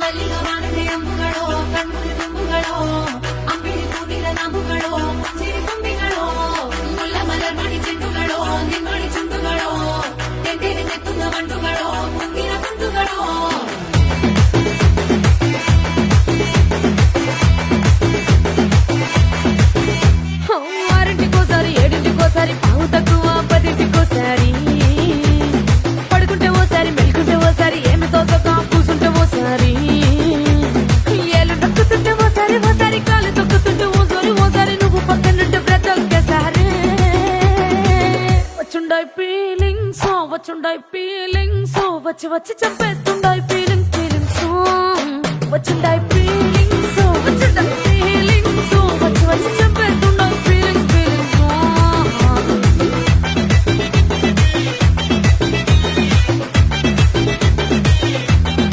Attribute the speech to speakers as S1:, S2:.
S1: ಮಲ್ಲಿಗ ವಾನದೆ ಅಂಬುಗಳೋ ಕಣ್ಮುಡಿ ತುಂಬುಗಳೋ ಅಂಬಿಳಿ ಹೂವಿನ ನಾಂಬುಗಳೋ ಸಿರಿ ತುಂಬಿಗಳೋ ಮುಲ್ಲ ಮಲರ್ ಮಣಿ ಚೆಂಡುಗಳೋ ನಿಮ್ಮಣಿ ಚುಂಡುಗಳೋ ತೆಂಡೆಲೆ ನೆತ್ತುಂಗ ಮಂಡುಗಳೋ ಮುಂಗಿನ ಗುಂಡುಗಳೋ ఆరింటికోసారి ఏడింటికోసారి పావు తక్కువ పదింటికోసారి పడుకుంటే ఓసారి మెలుకుంటే ఓసారి ఏమి తోసక కూసుంటే ఓసారి ఏళ్ళు నొక్కుతుంటే ఓసారి ఓసారి కాలు తొక్కుతుంటే ఓసారి నువ్వు పక్కనుంటే బ్రతొక్కేసారి వచ్చుండాయి ఫీలింగ్స్ వచ్చి వచ్చి చంపేస్తుండాయి ఫీలింగ్స్